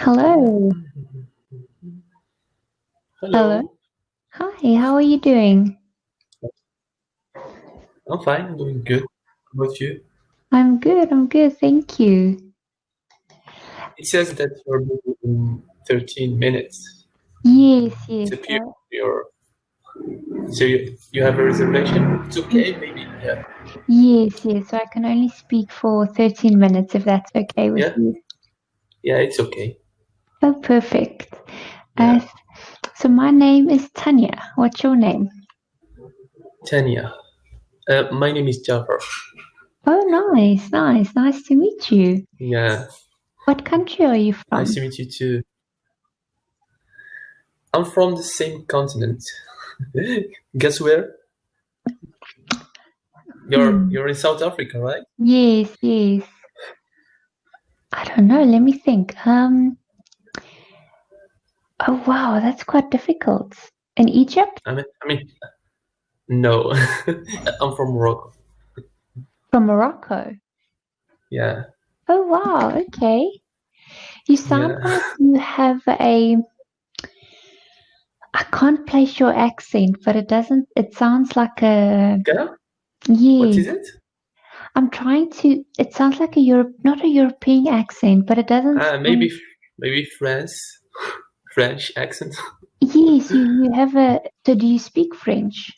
Hello. Hello. Hello, Hi, how are you doing? I'm fine, I'm doing good. How about you? I'm good, thank you. It says that you're moving in 13 minutes. Yes, yes, It appears you're, so you have a reservation? It's okay, maybe. Yeah. yes, so I can only speak for 13 minutes if that's okay with Yeah, you. yeah, it's okay. Oh, perfect. Uh, Yeah. so my name is Tanya. What's your name? Tania. My name is Jafar. Oh, nice to meet you. Yeah, What country are you nice from? to meet you too. I'm from the same continent. Guess where? You're Hmm. you're in South Africa, right? Yes. I don't know, let me think. Oh wow, that's quite difficult. In Egypt? I mean, no. I'm from Morocco. From Morocco. Yeah, Oh wow, okay. You sound yeah. like you have I can't place your accent, but it sounds like a, Yeah? What yes. is it? It sounds like a not a European accent, but it doesn't Maybe sound, French accent. yes, you have so do you speak French?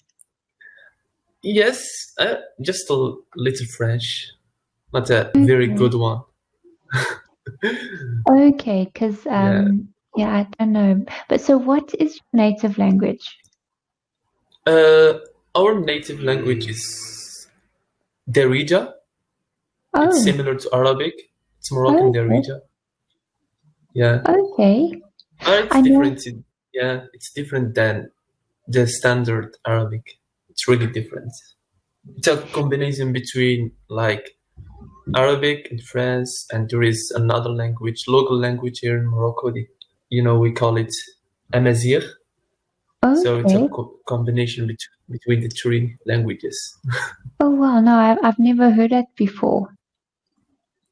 Yes, just a little French, not a very Okay. good one. Okay, because, Yeah. yeah, I don't know. But so what is your native language? Uh, our native language is Darija. It's Oh, similar to Arabic. It's Moroccan okay, Darija. Yeah, okay. but it's I know. different. Yeah, it's different than the standard Arabic. It's really different. It's a combination between like Arabic in France, and there is another language, local language here in Morocco. We call it Amazigh. So it's a Okay. combination between the three languages. Oh wow, no, I've never heard that before.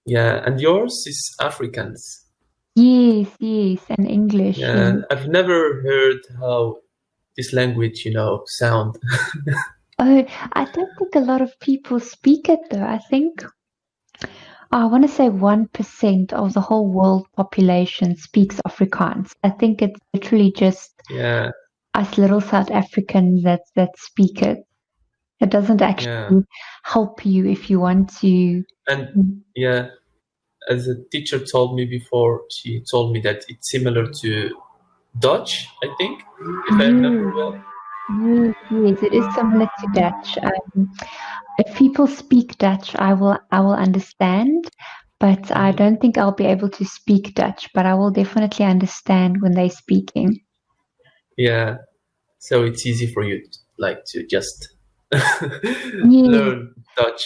Yeah, and yours is Afrikaans. Yes, and English, Yeah, yes. I've never heard how this language, sound. Oh, I don't think a lot of people speak it though. I want to say 1% of the whole world population speaks Afrikaans. I think it's literally just Yeah, us little South Africans that speak it. It doesn't yeah, actually help you if you want to. and yeah, as a teacher told me before, she told me that it's similar to Dutch, I think, if I remember Yes, well. yes, it is similar to Dutch. If people speak Dutch, I will understand, but I Mhm. don't think I'll be able to speak Dutch, but I will definitely understand when they're speaking. Yeah, so it's easy for you, like to just Yes. learn Dutch.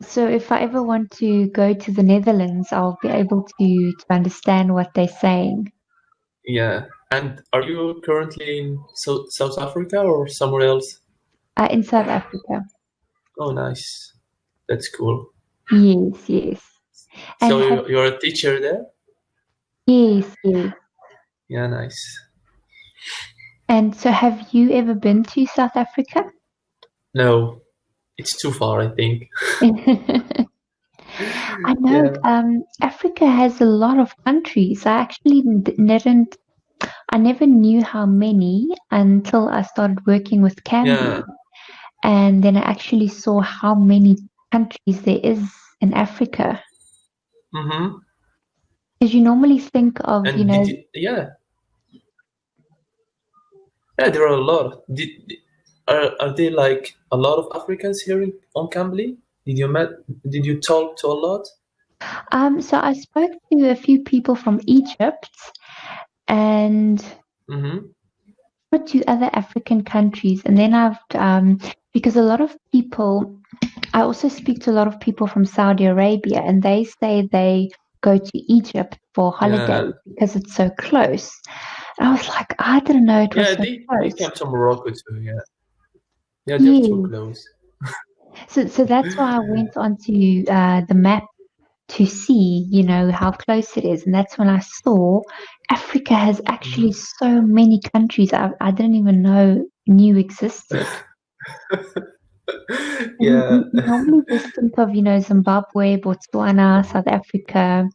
So if I ever want to go to the Netherlands, I'll be able to understand what they're saying. Yeah. And are you currently in South Africa or somewhere else? In South Africa. Oh, nice. That's cool. Yes. And So have you're a teacher there? yes. Yeah, nice. And so have you ever been to South Africa? No, it's too far, I think. I know Yeah. Africa has a lot of countries. I never knew how many until I started working with Cambly. Yeah. And then I actually saw how many countries there is in Africa. Mm-hmm. Because you normally think of, And yeah, yeah, there are a lot. Are there like a lot of Africans here on Cambly? Did you talk to a lot? so I spoke to a few people from Egypt and Mm-hmm. to other African countries. And then because a lot of people, I also speak to a lot of people from Saudi Arabia, and they say they go to Egypt for Yeah. holidays because it's so close. And I was like, I didn't know it was Yeah, so they close. came to Morocco too, yeah. Yeah, they're too Yes. close. So that's why I went onto the map to see, you know, how close it is. And that's when I saw Africa has actually Mhm. so many countries I didn't even know knew existed. And Yeah, you normally just think of, you know, Zimbabwe, Botswana, South Africa.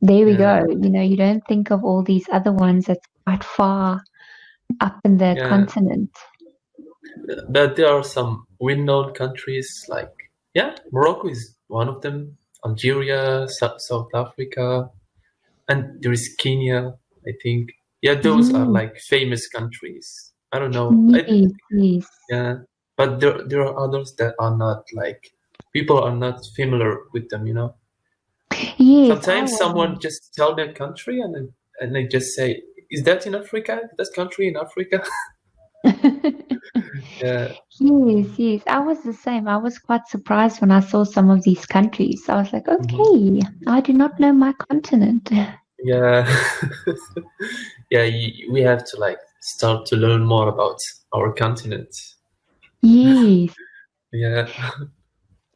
There we yeah, go. You know, you don't think of all these other ones that's quite far up in the yeah. continent. But there are some well-known countries like, yeah, Morocco is one of them. Algeria, South Africa, and there is Kenya, I think. Yeah, those are Yes, like famous countries. I don't know. yes, yes. Yeah, but there are others that are not like people are not familiar with them, you know. Yes, I Sometimes wasn't. someone just tell their country and they just say, "Is that in Africa? Is that country in Africa?" Yeah. Yes, yes. I was the same. I was quite surprised when I saw some of these countries. I was like, Hmm. okay, I do not know my continent. Yeah. Yeah, we have to like start to learn more about our continent. Yes. Yeah.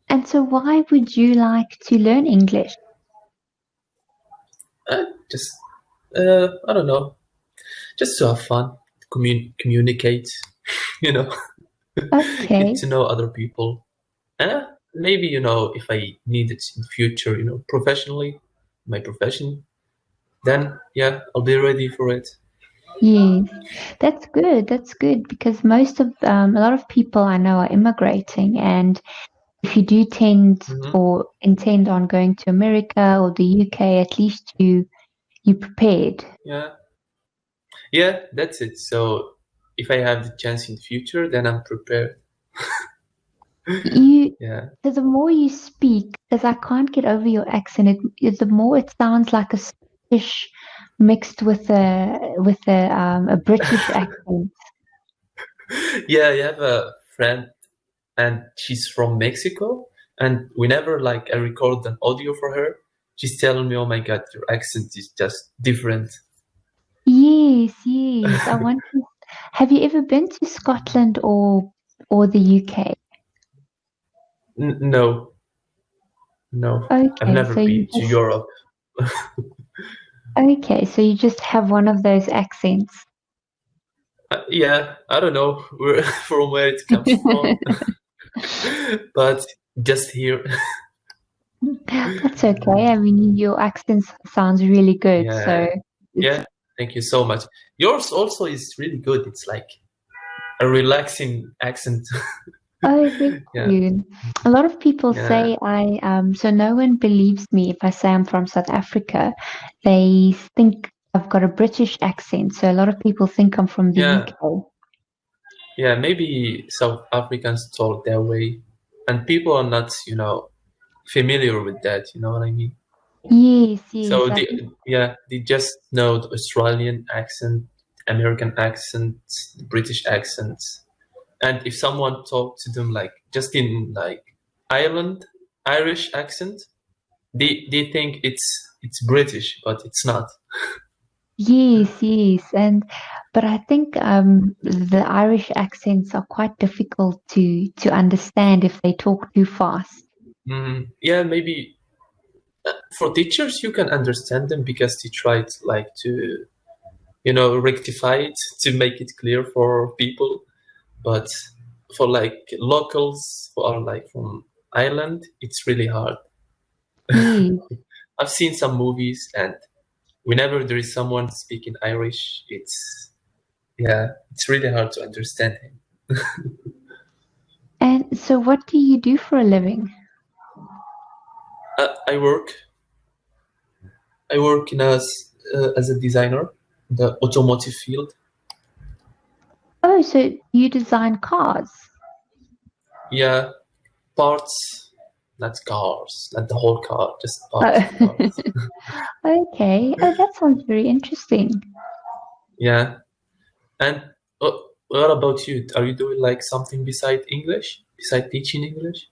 And so why would you like to learn English? Just I don't know, just to have fun, communicate, you know, get Okay. to know other people. Maybe, you know, if I need it in the future, you know, professionally, my profession, then yeah, I'll be ready for it. Yes. That's good. That's good because most of a lot of people I know are immigrating, and if you do tend Hmm. or intend on going to America or the UK, at least you prepared. Yeah, yeah, that's it. So if I have the chance in the future, then I'm prepared. You Yeah, So the more you speak, because I can't get over your accent, the more it sounds like a Scottish mixed with a British accent. yeah, I have a friend and she's from Mexico. And whenever like I record an audio for her, she's telling me, "Oh my God, your accent is just different." Yes, yes. I want to. Have you ever been to Scotland or the UK? No, no, I've Okay, never so you been to just Europe. have one of those accents. Yeah, I don't know where from where it comes from, but just here. That's okay. I mean, your accent sounds really good, so Yeah, it's yeah. Thank you so much. Yours also is really good. It's like a relaxing accent. Oh, thank Yeah, you. A lot of people yeah, say so no one believes me if I say I'm from South Africa. They think I've got a British accent, so a lot of people think I'm from the yeah, UK. yeah. Maybe South Africans talk that way, and people are not, you know, familiar with that. You know what I mean? Yes, yes, So I think they just know the Australian accent, American accent, the British accent. And if someone talked to them like just in like Ireland Irish accent, they think it's British, but it's not. yes, yes, and but I think the Irish accents are quite difficult to understand if they talk too fast. Yeah, maybe for teachers you can understand them because they tried like to, you know, rectify it to make it clear for people. But for like locals who are like from Ireland, it's really hard. Yes. I've seen some movies and whenever there is someone speaking Irish, it's really hard to understand him. And so what do you do for a living? I work in as a designer, the automotive field. Oh, so you design cars. Yeah, parts, not cars, not the whole car, just parts of Oh. cars. Okay. Oh, that sounds very interesting. Yeah, and what about you? Are you doing like something beside English, beside teaching English,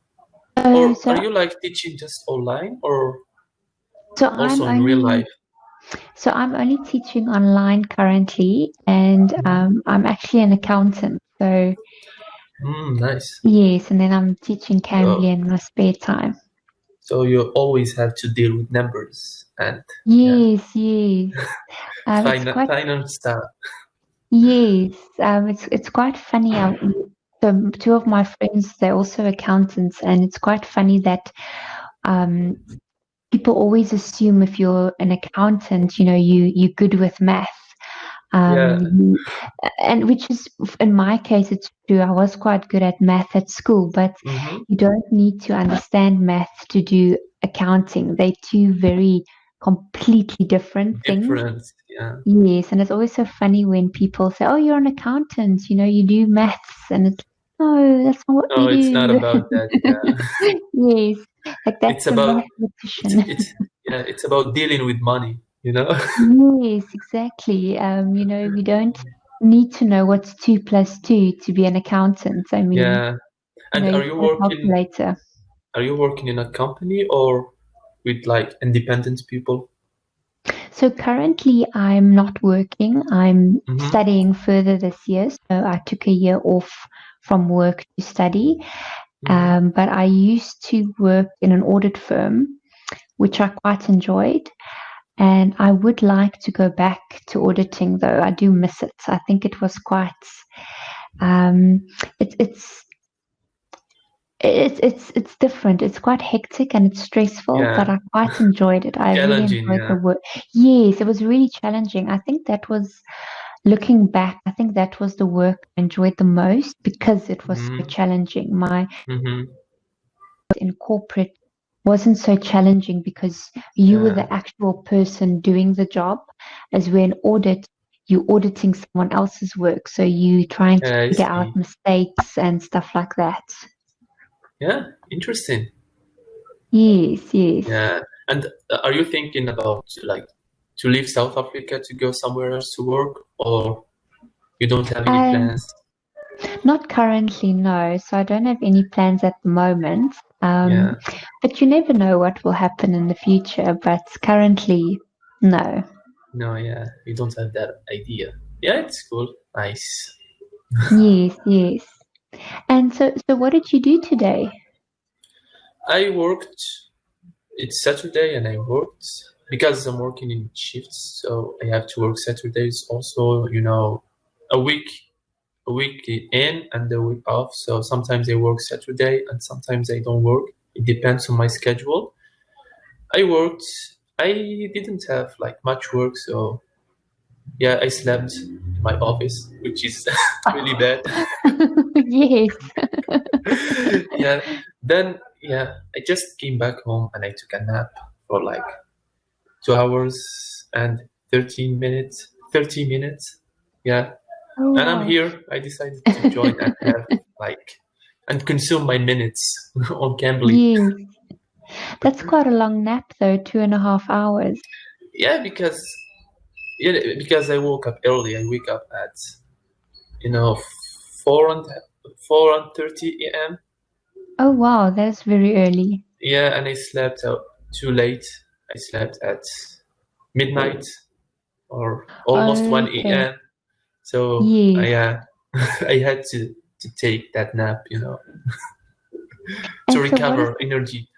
Oh, or are you like teaching just online or so also in real life? I'm only teaching online currently, and Mhm. I'm actually an accountant. So Nice. yes, and then I'm teaching Uh, Cambly in my spare time. So you always have to deal with numbers and Yes, yes. It's quite finance stuff. yes. It's quite funny. So two of my friends, they're also accountants, and it's quite funny that um, people always assume if you're an accountant, you're good with math. Yeah. You, and which is, in my case, it's true. I was quite good at math at school, but Mm-hmm. you don't need to understand math to do accounting. They're two very completely different things. Different. Yeah. Yes, and it's always so funny when people say, "Oh, you're an accountant, you do maths," and it's no, that's not what No, we it's not do. about that. Yeah. Yes, like It's that's a about it's mathematician. it's yeah, it's about dealing with money, Yes, exactly. We don't need to know what's 2 plus 2 to be an accountant. I mean, Yeah. And you've got a calculator. are you working in a company or with like independent people? So currently, I'm not working. I'm Mm-hmm. studying further this year. So I took a year off from work to study. Mm-hmm. But I used to work in an audit firm, which I quite enjoyed. And I would like to go back to auditing, though. I do miss it. I think it was quite. Um, it, it's it's different. It's quite hectic and it's stressful, but Yeah. I quite enjoyed it. I really Challenging, enjoyed the yeah. work. Yes, it was really challenging. I think that was looking back. I think that was the work I enjoyed the most because it was so Mm-hmm. challenging. My Mm-hmm. in corporate wasn't so challenging because you were Yeah. the actual person doing the job, as we're in audit, you auditing someone else's work. So you trying to Yeah, I figure out see. mistakes and stuff like that. Yeah, interesting. Yes, yes. Yeah. And are you thinking about like to leave South Africa to go somewhere else to work, or you don't have any Um, plans? Not currently, no. So I don't have any plans at the moment. Yeah. But you never know what will happen in the future. But currently, no. No, yeah, you don't have that idea. Yeah, it's cool. Nice. Yes, yes. And so what did you do today? I worked, it's Saturday and I worked because I'm working in shifts, so I have to work Saturdays also, a week a week in and a week off. So sometimes I work Saturday and sometimes I don't work. It depends on my schedule. I worked. I didn't have like much work, so yeah, I slept in my office, which is really bad. Yes. Yeah. Then yeah, I just came back home and I took a nap for like 2 hours and 13 minutes. 30 minutes. Yeah. Oh And I'm wow. here. I decided to join and have like and consume my minutes on Cambly. Yes. That's quite a long nap though, 2.5 hours. Yeah, because I woke up early. I wake up at you know 4:30 a.m. Oh wow, that's very early. Yeah, and I slept out too late. I slept at midnight or almost 1 Okay. a.m. So Yes. I had to take that nap, to And so what is recover energy.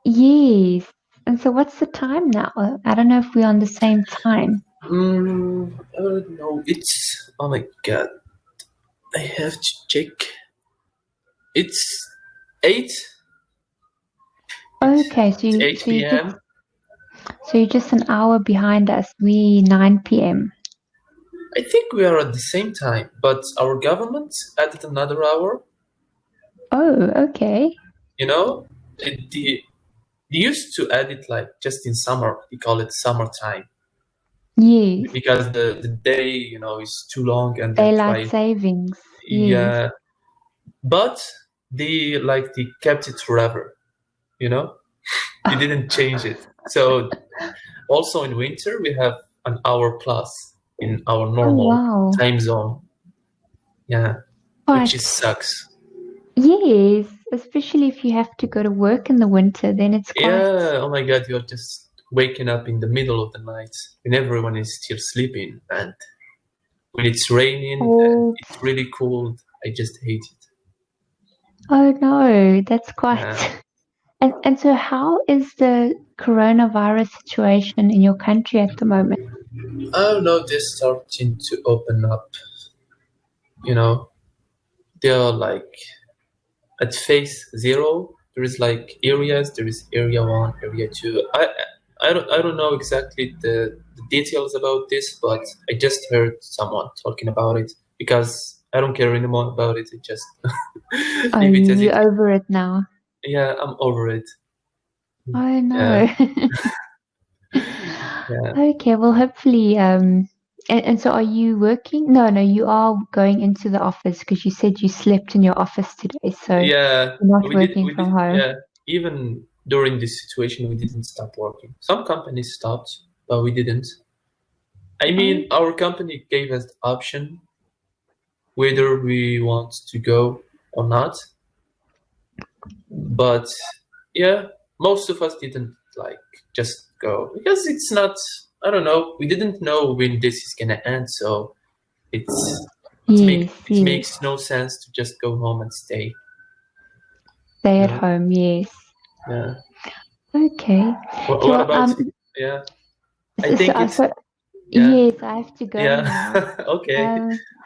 yes. And so what's the time now? I don't know if we're on the same time. No, it's oh my god. I have to check. It's eight. It's Okay, so it's you eight so you just p.m. so you're just an hour behind us. We 9 p.m. I think we are at the same time, but our government added another hour. Oh, okay. You know, they used to add it like just in summer. They call it summertime Yes. because the day is too long, and they're Daylight trying. savings. Yes. Yeah, but they kept it forever. You know, they didn't change it. So also in winter we have an hour plus in our Oh normal wow. time zone. Yeah, which is But sucks. yes, especially if you have to go to work in the winter, then it's quite. Yeah, oh my god, you're just waking up in the middle of the night when everyone is still sleeping, and when it's raining and Oh, it's really cold. I just hate it. oh no, that's quite. Yeah, And so how is the coronavirus situation in your country at the moment? I don't know, they're starting to open up, you know, they're like at phase 0. There is like areas, there is area 1, area 2. I don't know exactly the details about this, but I just heard someone talking about it because I don't care anymore about it. I just Are leave it as you it. over it now? Yeah, I'm over it. Oh Yeah, no. yeah, Okay, well hopefully and so are you working? No, no, you are going into the office because you said you slept in your office today, so yeah. you're not We did, working we did. from home. Yeah, even during this situation, we didn't stop working. Some companies stopped, but we didn't. I mean, Okay. our company gave us the option whether we want to go or not. But yeah, most of us didn't like just go because it's not. I don't know. We didn't know when this is gonna end, so Yes, it yes. makes no sense to just go home and stay. Stay You at know? home, yes. Yeah. Okay. Okay, What well, about? Yeah. I so, think it's so yeah, yes, I have to go yeah. now. Okay.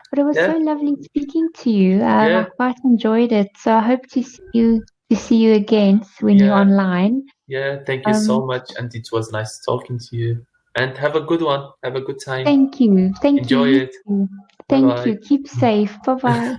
But it was so Yeah, lovely speaking to you. I yeah, quite enjoyed it. So I hope to see you again when you're yeah, online. yeah. Thank you so Um, much, and it was nice talking to you. And have a good one. Have a good time. Thank you. Thank you. Enjoy You it. too. Bye Thank bye. you. Keep safe. Bye bye.